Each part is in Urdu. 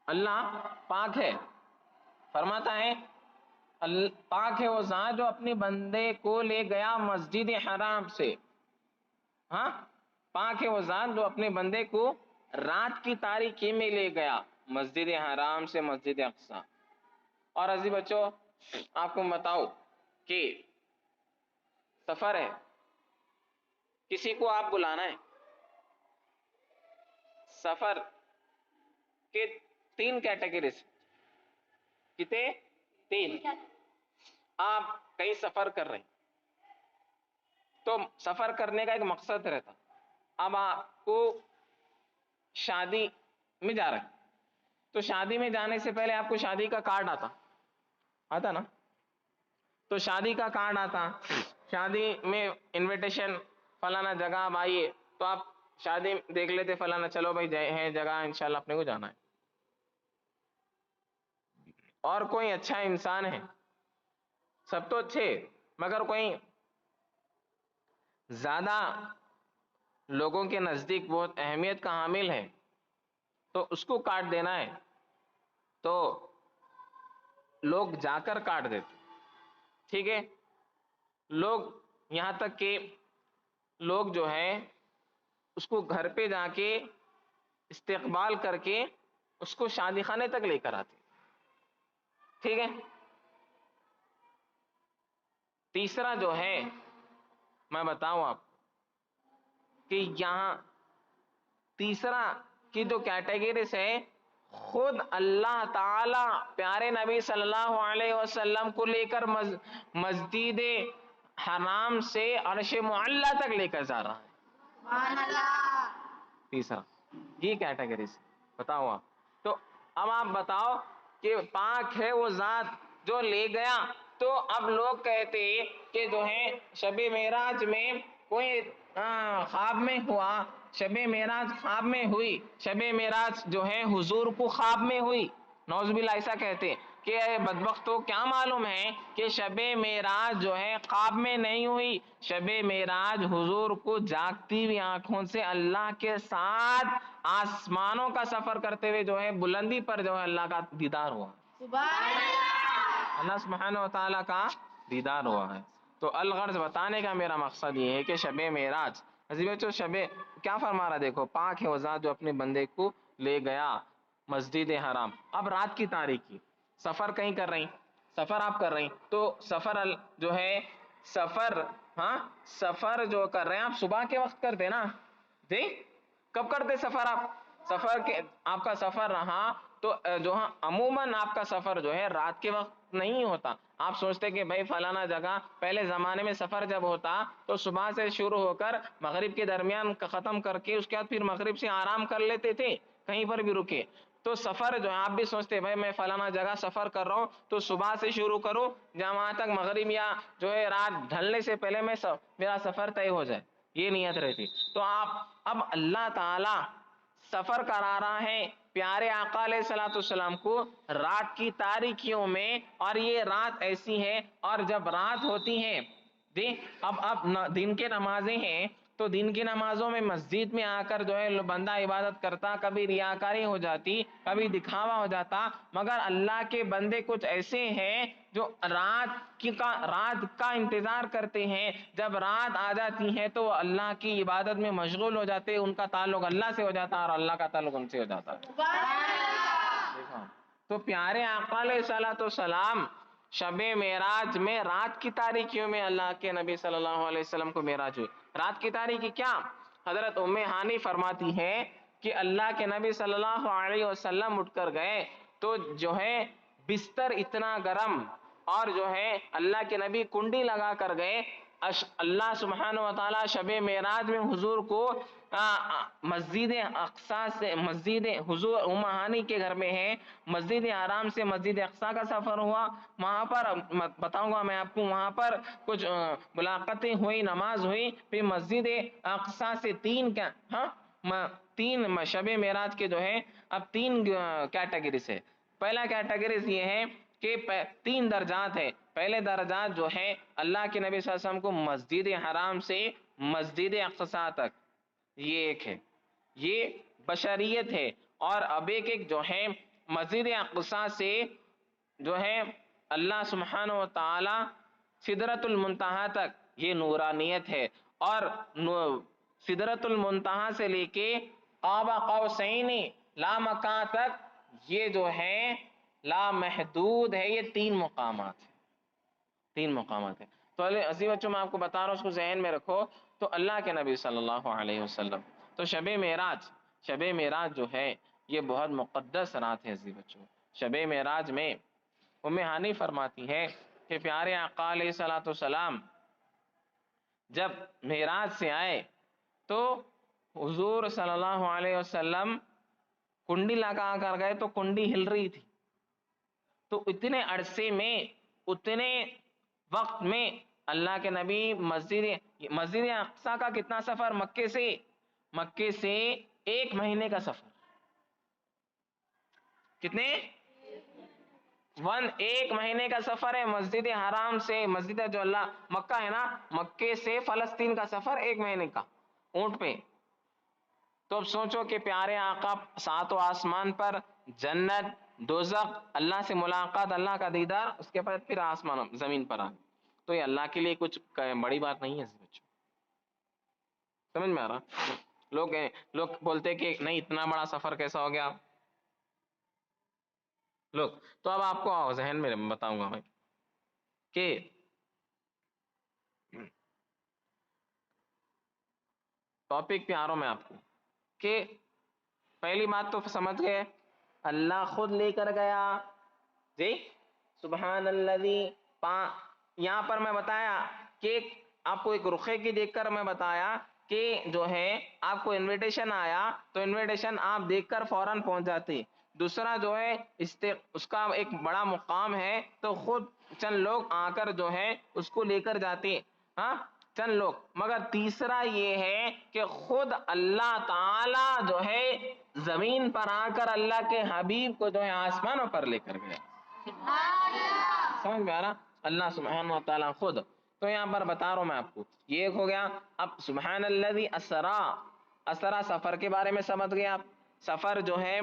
اللہ پاک ہے، فرماتا ہے پاک ہے وہ ذات جو اپنے بندے کو لے گیا مسجد حرام سے. ہاں، پاک ہے وہ ذات جو اپنے بندے کو رات کی تاریکی میں لے گیا مسجد حرام سے مسجد اقصی. اور عزیز بچوں، آپ کو بتاؤ کہ سفر ہے، کسی کو آپ بلانا ہے، سفر کے 3 کیٹیگریز، کتنے؟ 3. آپ کہیں سفر کر رہے ہیں تو سفر کرنے کا ایک مقصد رہتا. اب آپ کو شادی میں جا رہے ہیں تو شادی میں جانے سے پہلے آپ کو شادی کا کارڈ آتا نا، تو شادی کا کارڈ آتا، شادی میں انویٹیشن فلانا جگہ آپ آئیے، تو آپ شادی دیکھ لیتے فلانا، چلو بھائی ہے جگہ انشاءاللہ اپنے کو جانا ہے. اور کوئی اچھا انسان ہے، سب تو اچھے، مگر کوئی زیادہ لوگوں کے نزدیک بہت اہمیت کا حامل ہے تو اس کو کارڈ دینا ہے، تو لوگ جا کر کارڈ دیتے. ٹھیک ہے، لوگ یہاں تک کہ لوگ جو ہے اس کو گھر پہ جا کے استقبال کر کے اس کو شادی خانے تک لے کر آتے. ٹھیک ہے، تیسرا جو ہے میں بتاؤں آپ کہ یہاں تیسرا کی جو کیٹیگریز ہے، خود اللہ تعالی پیارے نبی صلی اللہ علیہ وسلم کو لے کر مسجد حرام سے عرش معلی تک لے کر جا رہا ہے. سبحان اللہ. تیسرا یہ کیٹیگریز بتاؤ آپ. تو اب آپ بتاؤ کہ پاک ہے وہ ذات جو لے گیا، تو اب لوگ کہتے کہ جو ہے شب معراج میں کوئی خواب میں ہوا، شب معراج خواب میں ہوئی، شب معراج جو ہے حضور کو خواب میں ہوئی. نعوذ باللہ ایسا کہتے کہ اے بدبختو، کیا معلوم ہے کہ شب معراج جو ہے خواب میں نہیں ہوئی، شب معراج حضور کو جاگتی ہوئی آنکھوں سے اللہ کے ساتھ آسمانوں کا سفر کرتے ہوئے جو ہے بلندی پر جو ہے اللہ کا دیدار ہوا. سبحان اللہ. اللہ سبحانہ و تعالیٰ کا دیدار ہوا ہے. تو الغرض بتانے کا میرا مقصد یہ ہے کہ شب معراج، عزیز بچوں، شب کیا فرما رہا، دیکھو پاک ہے وہ ذات جو اپنے بندے کو لے گیا مسجد حرام. اب رات کی تاریکی، سفر کہیں کر رہی، سفر آپ کر رہی، تو سفر جو ہے سفر جو کر رہے ہیں آپ صبح کے وقت کرتے نا جی. کب کرتے سفر آپ؟ سفر کے آپ کا سفر رہا تو جو عموماً آپ کا سفر جو ہے رات کے وقت نہیں ہوتا. آپ سوچتے کہ بھائی فلانا جگہ، پہلے زمانے میں سفر جب ہوتا تو صبح سے شروع ہو کر مغرب کے درمیان ختم کر کے اس کے بعد پھر مغرب سے آرام کر لیتے تھے، کہیں پر بھی رکے. تو سفر جو ہے آپ بھی سوچتے بھائی میں فلانا جگہ سفر کر رہا ہوں تو صبح سے شروع کروں جہاں وہاں تک مغرب یا جو ہے رات ڈھلنے سے پہلے میرا سفر طے ہو جائے، یہ نیت رہتی. تو آپ اب اللہ تعالی سفر کرا رہا ہے پیارے آقا علیہ الصلوۃ والسلام کو رات کی تاریکیوں میں، اور یہ رات ایسی ہے، اور جب رات ہوتی ہے اب دن کے نمازیں ہیں تو دن کی نمازوں میں مسجد میں آ کر جو ہے بندہ عبادت کرتا، کبھی ریاکاری ہو جاتی، کبھی دکھاوا ہو جاتا، مگر اللہ کے بندے کچھ ایسے ہیں جو رات کا انتظار کرتے ہیں. جب رات آ جاتی ہے تو وہ اللہ کی عبادت میں مشغول ہو جاتے، ان کا تعلق اللہ سے ہو جاتا اور اللہ کا تعلق ان سے ہو جاتا. تو پیارے آقا علیہ الصلوۃ والسلام شب معراج میں رات کی تاریکیوں میں اللہ کے نبی صلی اللہ علیہ وسلم کو معراج ہوئی. رات کی تاریکی کیا؟ حضرت ام ہانی فرماتی ہے کہ اللہ کے نبی صلی اللہ علیہ وسلم اٹھ کر گئے تو جو ہے بستر اتنا گرم، اور جو ہے اللہ کے نبی کنڈی لگا کر گئے. اللہ سبحانہ و تعالیٰ شب معراج میں حضور کو مسجد اقصی سے، مسجد حضور ام ہانی کے گھر میں ہے، مسجد حرام سے مسجد اقصی کا سفر ہوا. وہاں پر بتاؤں گا میں آپ کو، وہاں پر کچھ ملاقاتیں ہوئی، نماز ہوئی، پھر مسجد اقصی سے تین شب معراج کے جو ہے اب 3 کیٹیگریز ہے. پہلا کیٹیگریز یہ ہے کہ 3 درجات ہے. پہلے درجات جو ہے اللہ کے نبی صلی اللہ علیہ وسلم کو مسجد حرام سے مسجد اقصی تک، یہ ایک ہے، یہ بشریت ہے. اور اب ایک جو ہے مسجد اقصی سے جو ہے اللہ سبحانہ و تعالی سدرۃ المنتہا تک یہ نورانیت ہے، اور سدرۃ المنتہا سے لے کے قاب قوسین لا مکان تک یہ جو ہے لا محدود ہے، یہ 3 مقامات ہیں، 3 مقامات ہیں۔ تو عزیز بچوں میں آپ کو بتا رہا ہوں، اس کو ذہن میں رکھو۔ تو اللہ کے نبی صلی اللہ علیہ وسلم، تو شب معراج جو ہے یہ بہت مقدس رات ہے عزیز بچوں۔ شب معراج میں ام ہانی فرماتی ہے کہ پیارے آقا علیہ الصلوۃ والسلام جب معراج سے آئے تو حضور صلی اللہ علیہ وسلم کنڈی لگا کر گئے تو کنڈی ہل رہی تھی، تو اتنے عرصے میں، اتنے وقت میں اللہ کے نبی مسجد اقصی کا کتنا سفر؟ مکے سے 1 مہینے کا سفر، کتنے؟ 1 مہینے کا سفر ہے مسجد حرام سے، مسجد جو اللہ مکہ ہے نا، مکے سے فلسطین کا سفر 1 مہینے کا اونٹ پہ۔ تو اب سوچو کہ پیارے آقا 7 آسمان پر، جنت، دوزخ، اللہ سے ملاقات، اللہ کا دیدار، اس کے بعد پھر آسمان زمین پر آ گئے، تو یہ اللہ کے لیے کچھ بڑی بات نہیں ہے بچوں، سمجھ میں آ رہا؟ لوگ بولتے کہ نہیں اتنا بڑا سفر کیسا ہو گیا لوگ۔ تو اب آپ کو ذہن میں بتاؤں گا میں کہ ٹاپک پہ آ رہا ہوں میں آپ کو، کہ پہلی بات تو سمجھ گئے اللہ خود لے کر گیا جی، سبحان الذی، یہاں پر میں بتایا کہ آپ کو ایک رخے کی دیکھ کر میں بتایا کہ جو ہے آپ کو انویٹیشن آیا تو انویٹیشن آپ دیکھ کر فوراً پہنچ جاتے۔ دوسرا جو ہے اس کا ایک بڑا مقام ہے تو خود چند لوگ آ کر جو ہے اس کو لے کر جاتے، ہاں چند لوگ، مگر تیسرا یہ ہے کہ خود اللہ تعالی جو ہے زمین پر آ کر اللہ کے حبیب کو جو ہے آسمانوں پر لے کر گیا، سمجھ میں آ رہا؟ اللہ سبحانہ و تعالیٰ خود۔ تو یہاں پر بتا رہا ہوں میں آپ کو، یہ ایک ہو گیا۔ اب سبحان الذی اسرا سفر کے بارے میں سمجھ گئے آپ، سفر جو ہے،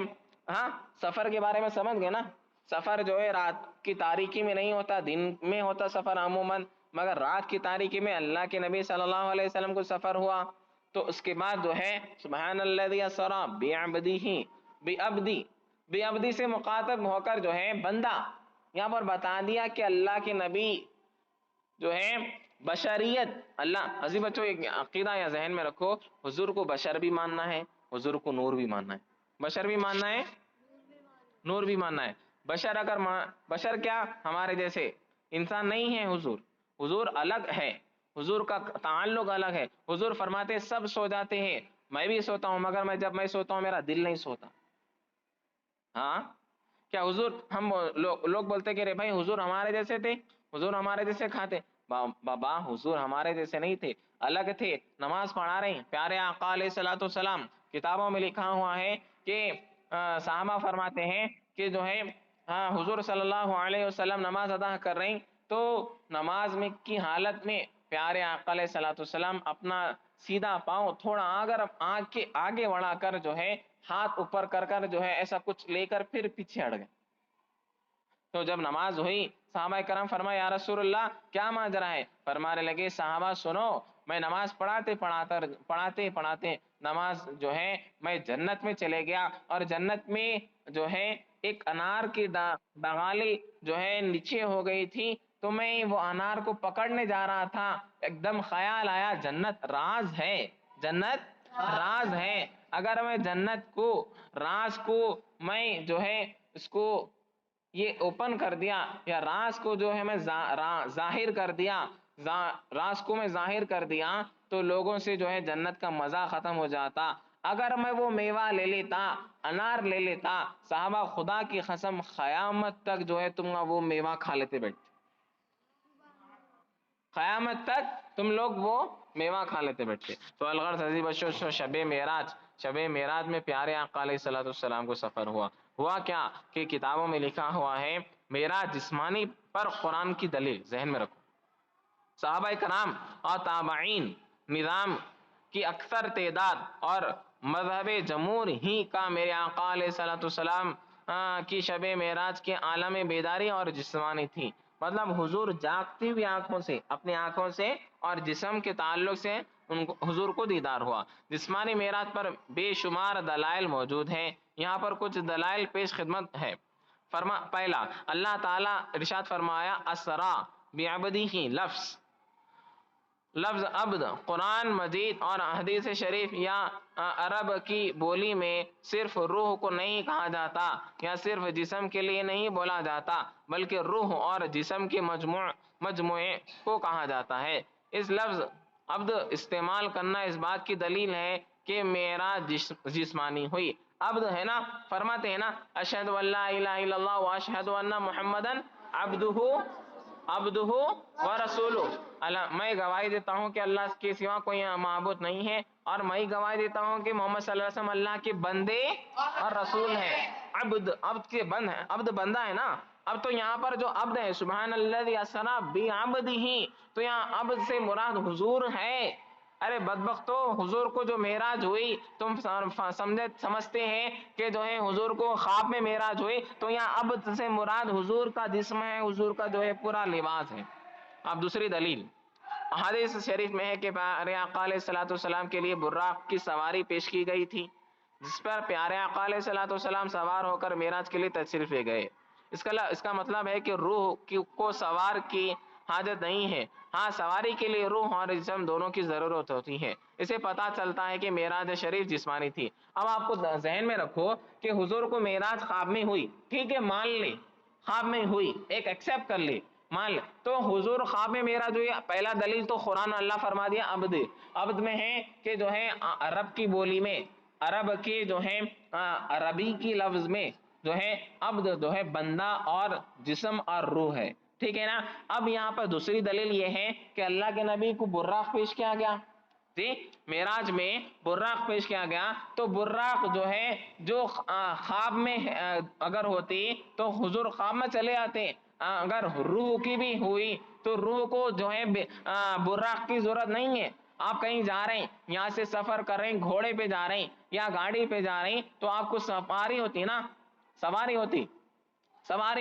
ہاں سفر کے بارے میں سمجھ گئے نا، سفر جو ہے رات کی تاریکی میں نہیں ہوتا، دن میں ہوتا سفر عموماً، مگر رات کی تاریکی میں اللہ کے نبی صلی اللہ علیہ وسلم کو سفر ہوا۔ تو اس کے بعد جو ہے سبحان الذی اسرا بعبدی سے مخاطب ہو کر جو ہے بندہ، یہاں پر بتا دیا کہ اللہ کے نبی جو ہے بشریت، اللہ عزیز بچوں ایک عقیدہ یا ذہن میں رکھو، حضور کو بشر بھی ماننا ہے، حضور کو نور بھی ماننا ہے، بشر بھی ماننا ہے، نور بھی ماننا ہے۔ بشر کیا؟ ہمارے جیسے انسان نہیں ہے، حضور الگ ہے، حضور کا تعلق الگ ہے۔ حضور فرماتے سب سو جاتے ہیں، میں بھی سوتا ہوں، مگر جب میں سوتا ہوں میرا دل نہیں سوتا۔ ہاں کیا حضور، ہم لوگ بولتے کہ رے بھائی حضور ہمارے جیسے تھے، حضور ہمارے جیسے کھاتے، بابا حضور ہمارے جیسے نہیں تھے، الگ تھے، نماز پڑھا رہے ہیں۔ پیارے آقا علیہ الصلوۃ والسلام، کتابوں میں لکھا ہوا ہے کہ صحابہ فرماتے ہیں کہ جو ہے حضور صلی اللہ علیہ وسلم نماز ادا کر رہے ہیں تو نماز میں کی حالت میں پیارے آقا علیہ الصلوۃ والسلام اپنا سیدھا پاؤں تھوڑا آگے بڑھا کر جو ہے ہاتھ اوپر کر جو ہے ایسا کچھ لے کر پھر پیچھے ہٹ گئے۔ تو جب نماز ہوئی صحابہ کرام فرمایا یا رسول اللہ کیا ماجرا ہے؟ فرمانے لگے صحابہ سنو، میں نماز پڑھاتے نماز جو ہے میں جنت میں چلے گیا، اور جنت میں جو ہے ایک انار کی ڈغالی جو ہے نیچے ہو گئی تھی، تو میں وہ انار کو پکڑنے جا رہا تھا، ایک دم خیال آیا جنت راز ہے، جنت راز ہے، اگر میں جنت کو راز کو میں جو ہے اس کو یہ اوپن کر دیا، یا راز کو جو ہے میں ظاہر کر دیا، راز کو میں ظاہر کر دیا تو لوگوں سے جو ہے جنت کا مزہ ختم ہو جاتا۔ اگر میں وہ میوہ لے لیتا، انار لے لیتا، صحابہ خدا کی قسم قیامت تک جو ہے تم وہ میوہ کھا لیتے بیٹھتے، قیامت تک تم لوگ وہ میوہ کھا لیتے بیٹھتے۔ تو الغرض عزیز بچوں، شب معراج میں پیارے آقا علیہ الصلوۃ والسلام کو سفر ہوا کیا کہ کتابوں میں لکھا ہوا ہے معراج جسمانی پر قرآن کی دلیل ذہن میں رکھو، صحابہ کرام اور تابعین نظام کی اکثر تعداد اور مذہب جمہور ہی کا میرے آقا علیہ الصلوۃ والسلام کی شب معراج کے عالم بیداری اور جسمانی تھی. مطلب حضور جاگتی ہوئی آنکھوں سے، اپنی آنکھوں سے اور جسم کے تعلق سے حضور کو دیدار ہوا. جسمانی معراج پر بے شمار دلائل موجود ہیں. یہاں پر کچھ دلائل پیش خدمت ہے. پہلا، اللہ تعالیٰ ارشاد فرمایا اسرا بعبدہ. لفظ عبد قرآن مجید اور حدیث شریف یا عرب کی بولی میں صرف روح کو نہیں کہا جاتا یا صرف جسم کے لیے نہیں بولا جاتا، بلکہ روح اور جسم کے مجموعے کو کہا جاتا ہے. اس لفظ عبد استعمال کرنا اس بات کی دلیل ہے کہ معراج جسمانی ہوئی. عبد ہے نا، فرماتے ہیں نا اشہد ان لا الہ الا اللہ واشہد ان محمدن عبدہ و رسولہ. میں گواہی دیتا ہوں کہ اللہ کے سوا کوئی معبود نہیں ہے، اور میں گواہی دیتا ہوں کہ محمد صلی اللہ علیہ وسلم اللہ کے بندے اور رسول ہیں. عبد کے بند ہے، عبد بندہ ہے نا. اب تو یہاں پر جو عبد ہے، سبحان الذی اسری بعبدہ، تو یہاں عبد سے مراد حضور ہے. ارے بدبختو، حضور کو جو معراج ہوئی تم سمجھتے ہیں کہ جو ہے حضور کو خواب میں معراج ہوئی، تو یہاں عبد سے مراد حضور کا جسم ہے، حضور کا جو ہے پورا لباس ہے. اب دوسری دلیل حدیث شریف میں ہے کہ پیارے آقا علیہ الصلوۃ والسلام کے لیے براق کی سواری پیش کی گئی تھی، جس پر پیارے آقا علیہ الصلوۃ والسلام سوار ہو کر معراج کے لیے تشریف لے گئے. اس کا مطلب ہے کہ روح کو سوار کی حاجت نہیں ہے. ہاں، سواری کے لیے روح اور جسم دونوں کی ضرورت ہوتی ہے. اسے پتہ چلتا ہے کہ معراج شریف جسمانی تھی. اب آپ کو ذہن میں رکھو کہ حضور کو معراج خواب میں ہوئی، ٹھیک ہے، مان لے خواب میں ہوئی، ایک ایکسیپٹ کر لے، مان لے تو حضور خواب میں معراج ہوئی. پہلا دلیل تو قرآن اللہ فرما دیا عبد میں ہے کہ جو ہے عرب کی بولی میں، عرب کے جو ہے عربی کی لفظ میں جو ہے عبد جو ہے بندہ اور جسم اور روح ہے، ٹھیک ہے نا. اب یہاں پر دوسری دلیل یہ ہے کہ اللہ کے نبی کو براق پیش کیا گیا، جی معراج میں براق پیش کیا گیا. تو براق جو ہے جو خواب میں اگر ہوتی تو حضور خواب میں چلے آتے. اگر روح کی بھی ہوئی تو روح کو جو ہے براق کی ضرورت نہیں ہے. آپ کہیں جا رہے ہیں، یہاں سے سفر کر رہے ہیں، گھوڑے پہ جا رہے ہیں یا گاڑی پہ جا رہے ہیں، تو آپ کو سواری ہوتی نا، سواری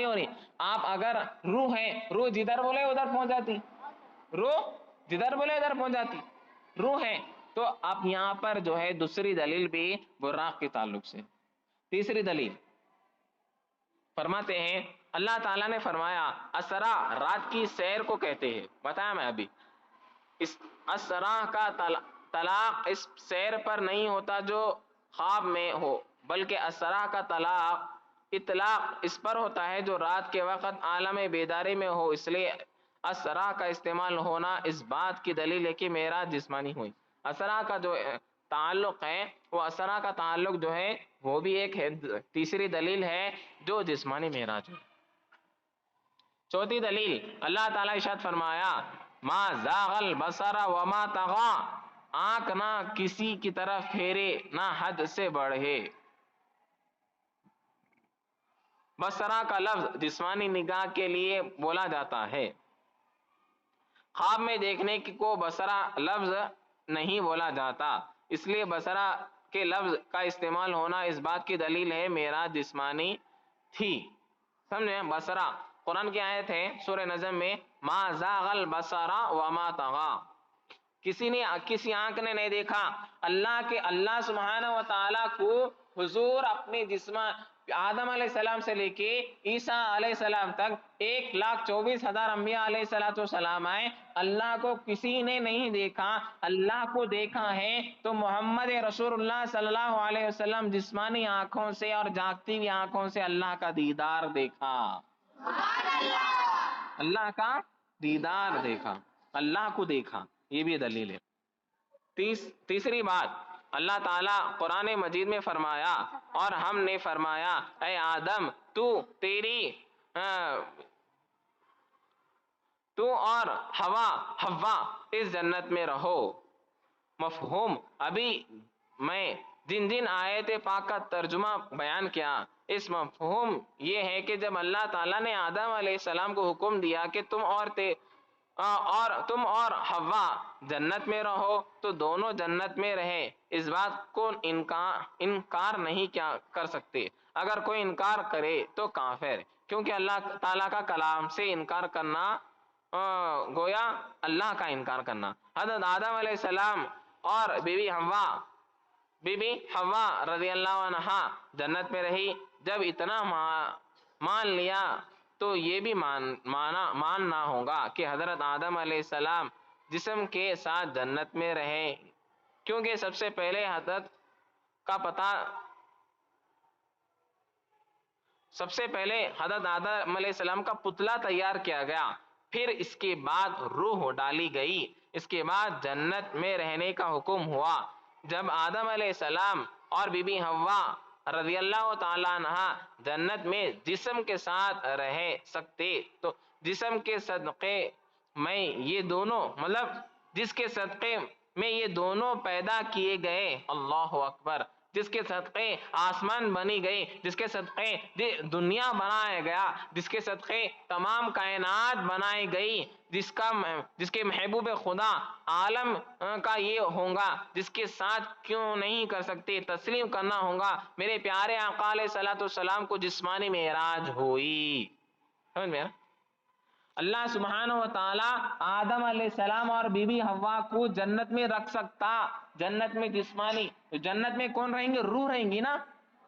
ہو رہی. آپ اگر روح ہے، روح جدھر بولے ادھر پہنچ جاتی، روح جدھر بولے ادھر پہنچ جاتی، روح ہے. تو آپ یہاں پر جو ہے دوسری دلیل بھی براق کے تعلق سے. تیسری دلیل فرماتے ہیں اللہ تعالیٰ نے فرمایا اسرا رات کی سیر کو کہتے ہیں. بتایا میں ابھی، اس اسرا کا طلاق اس سیر پر نہیں ہوتا جو خواب میں ہو، بلکہ اسرا کا اطلاق اس پر ہوتا ہے جو رات کے وقت عالم بیداری میں ہو. اس لیے اسرا کا استعمال ہونا اس بات کی دلیل ہے کہ معراج جسمانی ہوئی. اسرا کا جو تعلق ہے، وہ اسرا کا تعلق جو ہے وہ بھی ایک ہے، تیسری دلیل ہے جو جسمانی معراج ہوئی. چوتھی دلیل اللہ تعالیٰ ارشاد فرمایا ما زاغ البصر وما طغى، آنکھ نہ کسی کی طرف پھیرے نہ حد سے بڑھے. بصرہ کا لفظ جسمانی نگاہ کے لیے بولا جاتا ہے. خواب میں دیکھنے کو بصرہ لفظ نہیں بولا جاتا، اس لیے بصرہ کے لفظ کا استعمال ہونا اس بات کی دلیل ہے معراج جسمانی تھی. سمجھے؟ بصرہ قرآن کی آیت ہے سورہ نجم میں ما زاغ البصر وما طغى. کسی آنکھ نے نہیں دیکھا اللہ سبحانہ و تعالیٰ کو حضور اپنے جسم آدم علیہ السلام سے لے کے عیسیٰ علیہ السلام تک 1,24,000 انبیاء علیہ السلام آئے، اللہ کو کسی نے نہیں دیکھا. اللہ کو دیکھا ہے تو محمد رسول اللہ صلی اللہ علیہ وسلم جسمانی آنکھوں سے اور جاگتی ہوئی آنکھوں سے اللہ کا دیدار دیکھا. اللہ کا دیدار دیکھا، اللہ کو دیکھا، یہ بھی دلیل ہے. تیسری بات اللہ تعالیٰ قرآن مجید میں فرمایا اور ہم نے فرمایا اے آدم تو اور حوا اس جنت میں رہو. مفہوم ابھی میں جن آیت پاک کا ترجمہ بیان کیا، اس مفہوم یہ ہے کہ جب اللہ تعالیٰ نے آدم علیہ السلام کو حکم دیا کہ تم اور اور تم اور حوا جنت میں رہو تو دونوں جنت میں رہے، اس بات کو انکار نہیں کیا کر سکتے، اگر کوئی انکار کرے تو کافر، کیونکہ اللہ تعالیٰ کا کلام سے انکار کرنا گویا اللہ کا انکار کرنا۔ حضرت آدم علیہ السلام اور بی بی حوا رضی اللہ عنہا جنت میں رہی، جب اتنا مان لیا تو یہ بھی ماننا ہوگا کہ حضرت آدم علیہ السلام جسم کے ساتھ جنت میں رہے، کیونکہ سب سے پہلے حضرت آدم علیہ السلام کا پتلا تیار کیا گیا، پھر اس کے بعد روح ڈالی گئی، اس کے بعد جنت میں رہنے کا حکم ہوا۔ جب آدم علیہ السلام اور بی بی حوا رضی اللہ تعالیٰ عنہ جنت میں جسم کے ساتھ رہ سکتے تو جسم کے صدقے میں یہ دونوں جس کے صدقے میں یہ دونوں پیدا کیے گئے، اللہ اکبر، جس کے صدقے آسمان بنی گئی، جس کے صدقے دنیا بنایا گیا، جس کے صدقے تمام کائنات بنائی گئی، جس کے محبوب خدا عالم کا یہ ہوگا، جس کے ساتھ کیوں نہیں کر سکتے، تسلیم کرنا ہوگا، میرے پیارے آقا علیہ الصلوۃ والسلام کو جسمانی معراج ہوئی۔ سمجھ میں اللہ سبحانہ و تعالیٰ آدم علیہ السلام اور بی بی حوا کو جنت میں رکھ سکتا، جنت میں جسمانی، تو جنت میں کون رہیں گے؟ روح رہیں گی نا،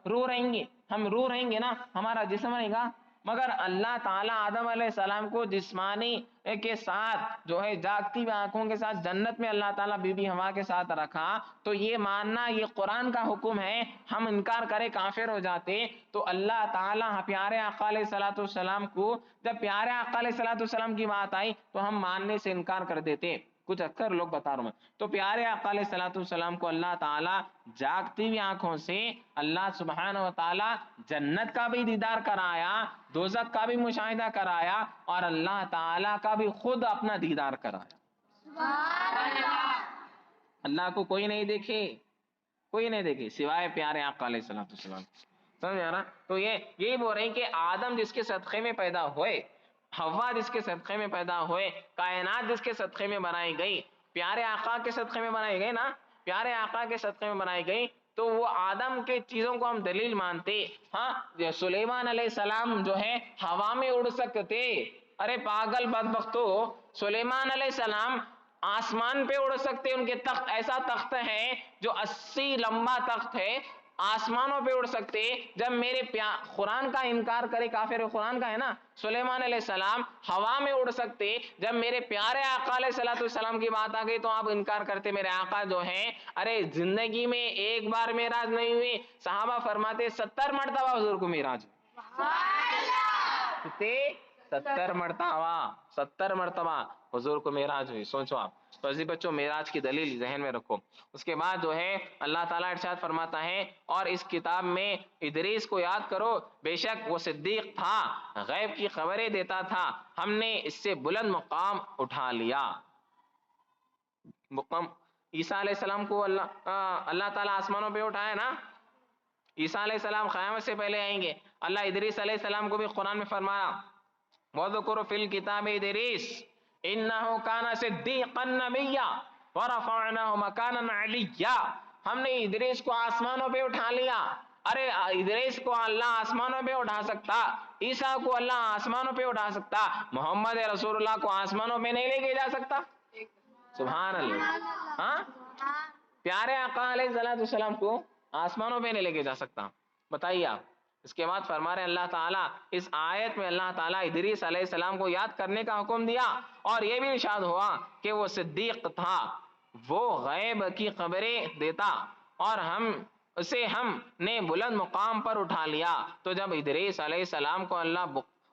روح رہیں گی، ہم روح رہیں گے نا، ہمارا جسم رہے گا، مگر اللہ تعالیٰ آدم علیہ السلام کو جسمانی کے ساتھ جو ہے جاگتی ہوئی آنکھوں کے ساتھ جنت میں اللہ تعالیٰ بی بی حوا کے ساتھ رکھا، تو یہ ماننا یہ قرآن کا حکم ہے، ہم انکار کرے کافر ہو جاتے۔ تو اللہ تعالیٰ پیارے آقا علیہ الصلوۃ والسلام کو، جب پیارے آقا علیہ الصلوۃ والسلام کی بات آئی تو ہم ماننے سے انکار کر دیتے، کچھ اکثر لوگ بتا رہا ہوں میں، تو پیارے آقا علیہ الصلوۃ والسلام کو اللہ تعالیٰ جاگتی ہوئی آنکھوں سے اللہ سبحانہ و تعالیٰ جنت کا بھی دیدار کرایا، دوزخ کا بھی مشاہدہ کرایا، اور اللہ تعالیٰ کا بھی خود اپنا دیدار کرایا۔ اللہ کو کوئی نہیں دیکھے سوائے پیارے آقا علیہ الصلوۃ والسلام۔ سمجھ آ رہا؟ تو یہی بول رہے ہیں کہ آدم جس کے صدقے میں پیدا ہوئے، حوا جس کے صدقے میں پیدا ہوئے، کائنات جس کے صدقے میں بنائی گئی، پیارے آقا کے صدقے میں بنائی گئی نا، پیارے آقا کے صدقے میں بنائی گئی، تو وہ آدم کے چیزوں کو ہم دلیل مانتے۔ ہاں، سلیمان علیہ السلام جو ہے ہوا میں اڑ سکتے، ارے پاگل بدبختو، سلیمان علیہ السلام آسمان پہ اڑ سکتے، ان کے تخت ایسا تخت ہے جو 80 لمبا تخت ہے، آسمانوں پہ اڑ سکتے، جب میرے قرآن کا انکار کرے کافر، قرآن کا ہے نا، سلیمان علیہ السلام ہوا میں اڑ سکتے، جب میرے پیارے آقا علیہ الصلوۃ والسلام کی بات آ گئی تو آپ انکار کرتے، میرے آقا جو ہیں، ارے زندگی میں ایک بار معراج نہیں ہوئی، صحابہ فرماتے 70 مرتبہ حضور کو معراج ہوئی، 70 مرتبہ حضور کو معراج ہوئی، سوچو آپ۔ تو عزیز بچوں، معراج کی دلیل ذہن میں رکھو۔ اس کے بعد جو ہے اللہ تعالیٰ ارشاد فرماتا ہے، اور اس کتاب میں ادریس کو یاد کرو، بے شک وہ صدیق تھا، غیب کی خبریں دیتا تھا، ہم نے اس سے بلند مقام اٹھا لیا۔ عیسیٰ علیہ السلام کو اللہ تعالیٰ آسمانوں پہ اٹھایا نا، عیسیٰ علیہ السلام قیامت سے پہلے آئیں گے۔ اللہ ادریس علیہ السلام کو بھی قرآن میں فرمایا، وَذْكُرْ فِي الْكِتَابِ ادریس إِنَّهُ كَانَ صِدِّيقًا نَبِيًّا وَرَفَعْنَاهُ مَكَانًا عَلِيًّا۔ ہم نے ادریس کو آسمانوں پہ اٹھا لیا۔ ارے ادریس کو اللہ آسمانوں پہ اٹھا سکتا، عیسیٰ کو اللہ آسمانوں پہ اٹھا سکتا، محمد رسول اللہ کو آسمانوں پہ نہیں لے کے جا سکتا؟ سبحان اللہ، ہاں، پیارے آقا علیہ السلام کو آسمانوں پہ نہیں لے کے جا سکتا، بتائیے آپ۔ اس کے بعد فرما رہے اللہ تعالیٰ، اس آیت میں اللہ تعالیٰ ادریس علیہ السلام کو یاد کرنے کا حکم دیا، اور یہ بھی ارشاد ہوا کہ وہ صدیق تھا، وہ غیب کی خبریں دیتا، اور ہم نے بلند مقام پر اٹھا لیا۔ تو جب ادریس علیہ السلام کو اللہ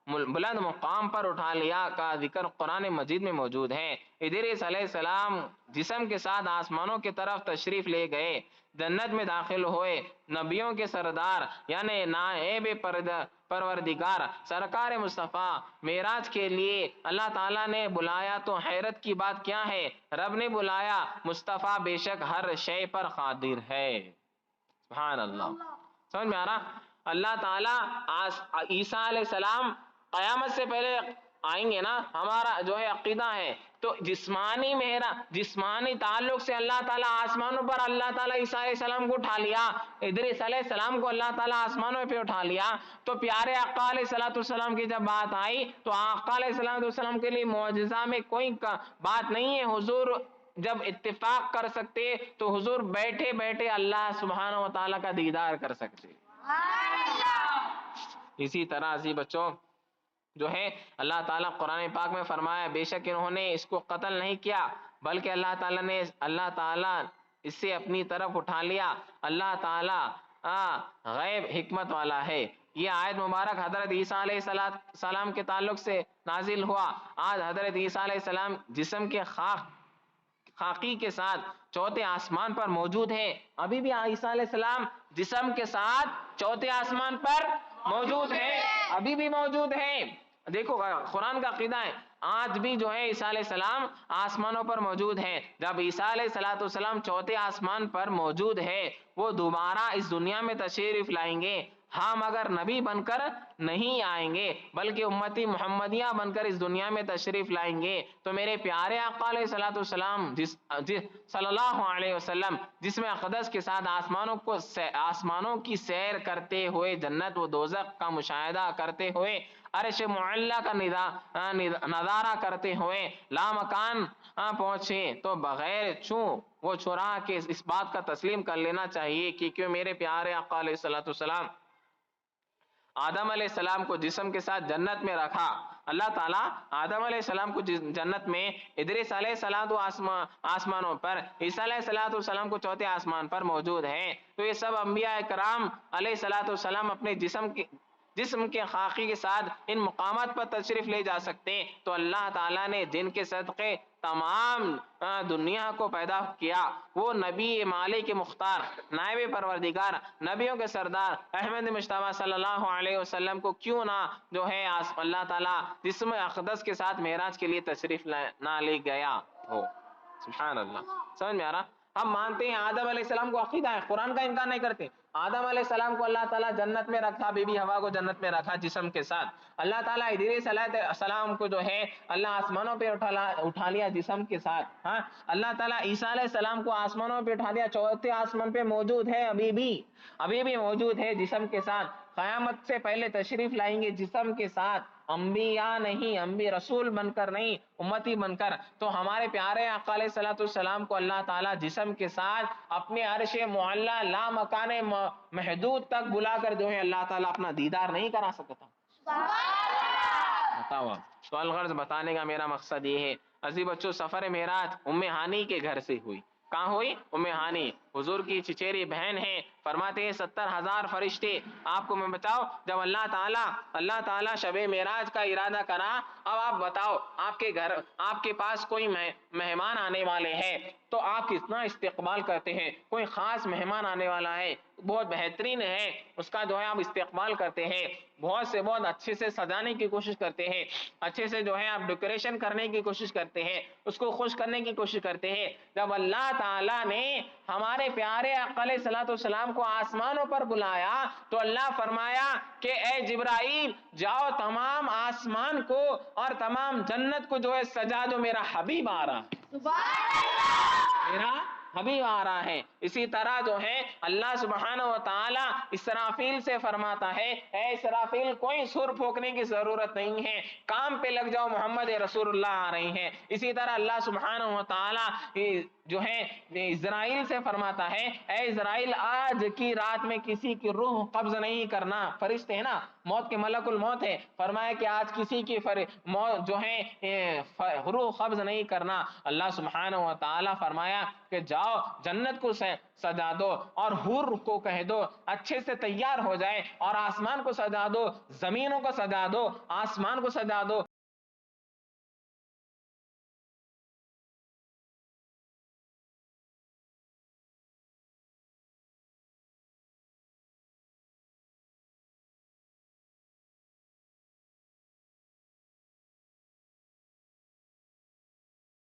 بلند مقام پر اٹھا لیا کا ذکر قرآن مجید میں موجود ہے۔ ادریس علیہ السلام جسم کے ساتھ آسمانوں کی طرف تشریف لے گئے، جنت میں داخل ہوئے، نبیوں کے سردار یعنی نائب پروردگار سرکار مصطفیٰ معراج کے لیے اللہ تعالیٰ نے بلایا، تو حیرت کی بات کیا ہے، رب نے بلایا، مصطفیٰ بے شک ہر شے پر قادر ہے۔ سبحان اللہ، سمجھ میں آ رہا؟ اللہ تعالیٰ عیسیٰ علیہ السلام قیامت سے پہلے آئیں گے نا، ہمارا جو ہے عقیدہ ہے تو جسمانی تعلق سے اللہ تعالیٰ آسمانوں پر اللہ تعالیٰ عیسیٰ علیہ السلام کو اٹھا لیا، ادریس علیہ السلام کو اللہ تعالیٰ آسمانوں پہ اٹھا لیا، تو پیارے آقا علیہ السلام کی جب بات آئی تو آقا علیہ السلام کے لیے معجزہ میں کوئی بات نہیں ہے، حضور جب اتفاق کر سکتے تو حضور بیٹھے بیٹھے اللہ سبحانہ و تعالیٰ کا دیدار کر سکتے۔ اسی طرح عزیز بچوں جو ہے اللہ تعالیٰ قرآن پاک میں فرمایا بے شک انہوں نے اس کو قتل نہیں کیا بلکہ اللہ تعالیٰ اس سے اپنی طرف اٹھا لیا، اللہ تعالیٰ غیب حکمت والا ہے۔ یہ آیت مبارک حضرت عیسیٰ علیہ السلام کے تعلق سے نازل ہوا۔ آج حضرت عیسیٰ علیہ السلام جسم کے خاکی کے ساتھ چوتھے آسمان پر موجود ہے، ابھی بھی عیسیٰ علیہ السلام جسم کے ساتھ چوتھے آسمان پر موجود ہے، ابھی بھی موجود ہے۔ دیکھو قرآن کا عقیدہ ہے آج بھی جو ہے عیسیٰ علیہ السلام آسمانوں پر موجود ہے۔ جب عیسیٰ علیہ السلام چوتھے آسمان پر موجود ہے، وہ دوبارہ اس دنیا میں تشریف لائیں گے، ہاں مگر نبی بن کر نہیں آئیں گے بلکہ امتی محمدیہ بن کر اس دنیا میں تشریف لائیں گے۔ تو میرے پیارے آقا علیہ السلام صلی اللہ علیہ وسلم جسم اقدس کے ساتھ آسمانوں کی سیر کرتے ہوئے، جنت و دوزخ کا مشاہدہ کرتے ہوئے، عرش معلیٰ کا نظارہ کرتے ہوئے لامکان پہنچے، تو بغیر وہ چرا کے اس بات کا تسلیم کر لینا چاہیے کہ کیوں میرے پیارے آقا علیہ السلام آدم علیہ السلام کو جسم کے ساتھ جنت میں رکھا، اللہ تعالیٰ آدم علیہ السلام کو جنت میں، ادریس علیہ السلام آسمانوں پر، عیسیٰ علیہ السلام کو چوتھے آسمان پر موجود ہیں۔ تو یہ سب انبیاء کرام علیہ السلام اپنے جسم کے خاکی کے ساتھ ان مقامات پر تشریف لے جا سکتے، تو اللہ تعالیٰ نے جن کے صدقے تمام دنیا کو پیدا کیا، وہ نبی مالک مختار، نائب پروردگار، نبیوں کے سردار احمد مجتبیٰ صلی اللہ علیہ وسلم کو کیوں نہ جو ہے اللہ تعالیٰ جسم اقدس کے ساتھ معراج کے لیے تشریف نہ لے گیا ہو۔ سبحان اللہ، سمجھ میں آ رہا؟ ہم مانتے ہیں آدم علیہ السلام کو عقیدہ ہے، قرآن کا انکار نہیں کرتے، آدم علیہ السلام کو اللہ تعالیٰ جنت میں رکھا، بی بی حوا کو جنت میں رکھا جسم کے ساتھ، اللہ تعالیٰ ادریس علیہ السلام کو جو ہے اللہ آسمانوں پہ اٹھا لیا جسم کے ساتھ، ہاں اللہ تعالیٰ عیسیٰ علیہ السلام کو آسمانوں پہ اٹھا لیا، چوتھے آسمان پہ موجود ہے، ابھی بھی موجود ہے جسم کے ساتھ، قیامت سے پہلے تشریف لائیں گے جسم کے ساتھ، انبیاء نہیں، رسول بن کر نہیں، امتی بن کر۔ تو ہمارے پیارے آقا علیہ السلام کو اللہ تعالیٰ جسم کے ساتھ اپنے عرش معلیٰ لا مکان محدود تک بلا کر جو ہے اللہ تعالیٰ اپنا دیدار نہیں کرا سکتا۔ بتاؤ، تو الغرض بتانے کا میرا مقصد یہ ہے عزیز بچوں، سفر معراج ام ہانی کے گھر سے ہوئی۔ کہاں ہوئی؟ ام ہانی حضور کی چچیری بہن ہے، فرماتے ہیں 70,000 فرشتے آپ کو میں بتاؤ، جب اللہ تعالیٰ شب معراج کا ارادہ کرا، اب آپ بتاؤ آپ کے پاس کوئی مہمان آنے والے ہیں تو آپ کتنا استقبال کرتے ہیں، کوئی خاص مہمان آنے والا ہے بہت بہترین ہے، اس کا جو ہے آپ استقبال کرتے ہیں، بہت اچھے سے سجانے کی کوشش کرتے ہیں، اچھے سے جو ہے آپ ڈیکوریشن کرنے کی کوشش کرتے ہیں، اس کو خوش کرنے کی کوشش کرتے ہیں۔ جب اللہ تعالیٰ نے ہمارے پیارے آقا علیہ السلام کو آسمانوں پر بلایا تو اللہ فرمایا کہ اے جبرائیل جاؤ تمام آسمان کو اور تمام جنت کو جو ہے سجا دو، میرا حبیب آ رہا ہے، میرا حبیب آ رہا ہے۔ اسی طرح جو ہے اللہ سبحانہ و تعالیٰ اسرافیل سے فرماتا ہے اے اسرافیل کوئی سر پھونکنے کی ضرورت نہیں ہے، کام پہ لگ جاؤ، محمد رسول اللہ آ رہی ہیں۔ اسی طرح اللہ سبحانہ و تعالیٰ جو ہے اسرائیل سے فرماتا ہے اے اسرائیل آج کی رات میں کسی کی روح قبض نہیں کرنا، فرشتے ہیں نا، موت کے ملک الموت ہے، فرمایا کہ آج کسی کی موت جو ہے روح قبض نہیں کرنا۔ اللہ سبحانہ و تعالیٰ فرمایا کہ جاؤ جنت کو سجا دو اور حور کو کہہ دو اچھے سے تیار ہو جائے، اور آسمان کو سجا دو، زمینوں کو سجا دو، آسمان کو سجا دو،